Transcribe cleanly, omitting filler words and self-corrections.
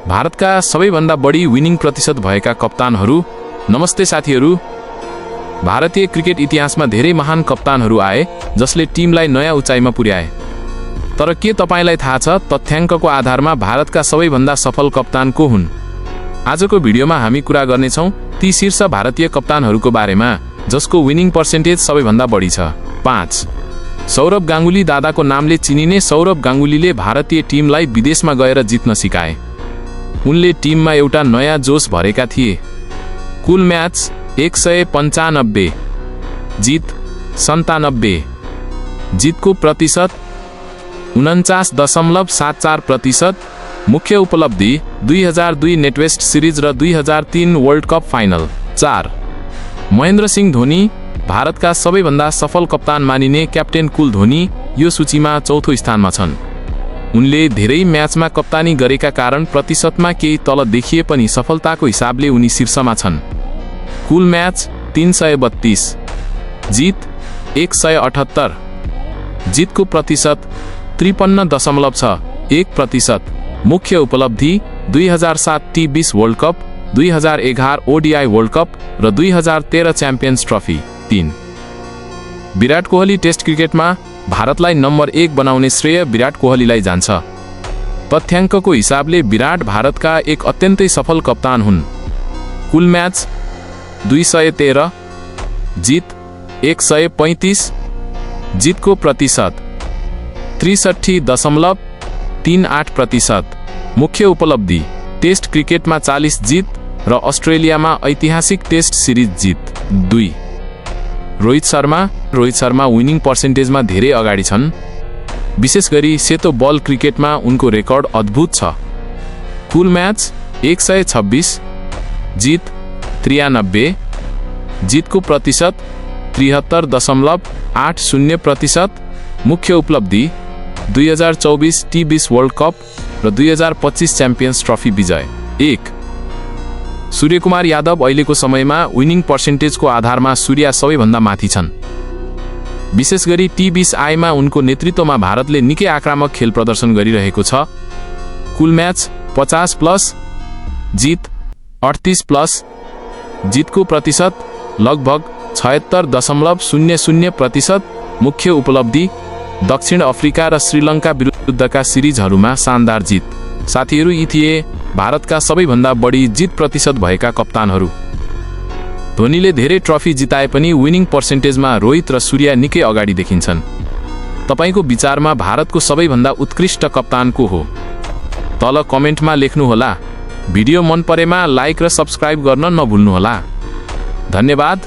भारतका सबैभन्दा बढी विनिङ प्रतिशत भएका कप्तानहरू। नमस्ते साथीहरू। भारतीय क्रिकेट इतिहासमा धेरै महान कप्तानहरू आए जसले टिमलाई नयाँ उचाइमा पुर्याए। तर के तपाईलाई थाहा छ तथ्याङ्कको आधारमा भारतका सबैभन्दा सफल कप्तान को हुन्? आजको भिडियोमा हामी कुरा गर्नेछौँ ती शीर्ष भारतीय कप्तानहरूको बारेमा जसको विनिङ पर्सेन्टेज सबैभन्दा बढी छ। 5. सौरभ गाङ्गुली। दादाको नामले चिनिने सौरभ गाङ्गुलीले भारतीय टिमलाई विदेशमा गएर जित्न सिकाए। उनले टिममा एउटा नयाँ जोश भरेका थिए। कुल म्याच 195, जित 97, जितको प्रतिशत 49.74%। मुख्य उपलब्धि 2002 नेटवेस्ट सिरिज र 2003 world cup final. 4. Mahendra Singh Dhoni. भारतका सबैभन्दा सफल कप्तान मानिने क्याप्टेन कुल धोनी यो सूचीमा चौथो स्थानमा छन्। उनले धेरै म्याचमा कप्तानी गरेका कारण प्रतिशतमा केही तल देखिए पनि सफलताको हिसाबले उनी शीर्षमा छन्। कुल म्याच 332, जित 178, जितको प्रतिशत 53.61%। मुख्य उपलब्धि 2007 T20 world cup, 2011 ODI world cup र 2013 champions trophy. 3. Virat Kohli. Test क्रिकेटमा भारतलाई नम्बर 1 बनाउने श्रेय विराट कोहलीलाई जान्छ। तथ्याङ्कको हिसाबले विराट भारतका एक अत्यन्तै सफल कप्तान हुन्। कुल म्याच 213, जित 135, जितको प्रतिशत 63.38%। मुख्य उपलब्धि टेस्ट क्रिकेटमा 40 जित र अस्ट्रेलियामा ऐतिहासिक टेस्ट सिरिज जित। 2. रोहित शर्मा विनिङ पर्सेन्टेजमा धेरै अगाडि छन्। विशेष गरी सेतो बल क्रिकेटमा उनको रेकर्ड अद्भुत छ। कुल म्याच 126, जित 93, जितको प्रतिशत 73.80%। मुख्य उपलब्धि 2024 T20 वर्ल्ड कप र 2025 च्याम्पियन्स ट्रफी विजय। 1. सूर्यकुमार यादव। अहिलेको समयमा विनिङ पर्सेन्टेजको आधारमा सूर्य सबैभन्दा माथि छन्। विशेष गरी T20I मा उनको नेतृत्वमा भारतले निकै आक्रामक खेल प्रदर्शन गरिरहेको छ। कुल म्याच 50+, जित 38+, जितको प्रतिशत लगभग 76.00%। मुख्य उपलब्धि दक्षिण अफ्रिका र श्रीलङ्का विरुद्धका सिरिजहरूमा शानदार जित। साथीहरू, यी थिए भारतका सबैभन्दा बढी जित प्रतिशत भएका कप्तानहरू। धोनीले धेरै ट्रफी जिताए पनि विनिङ पर्सेन्टेजमा रोहित र सूर्य निकै अगाडि देखिन्छन्। तपाईको विचारमा भारतको सबैभन्दा उत्कृष्ट कप्तान को हो? तल कमेन्टमा लेख्नुहोला। भिडियो मन परेमा लाइक र सब्स्क्राइब गर्न नभुल्नुहोला। धन्यवाद।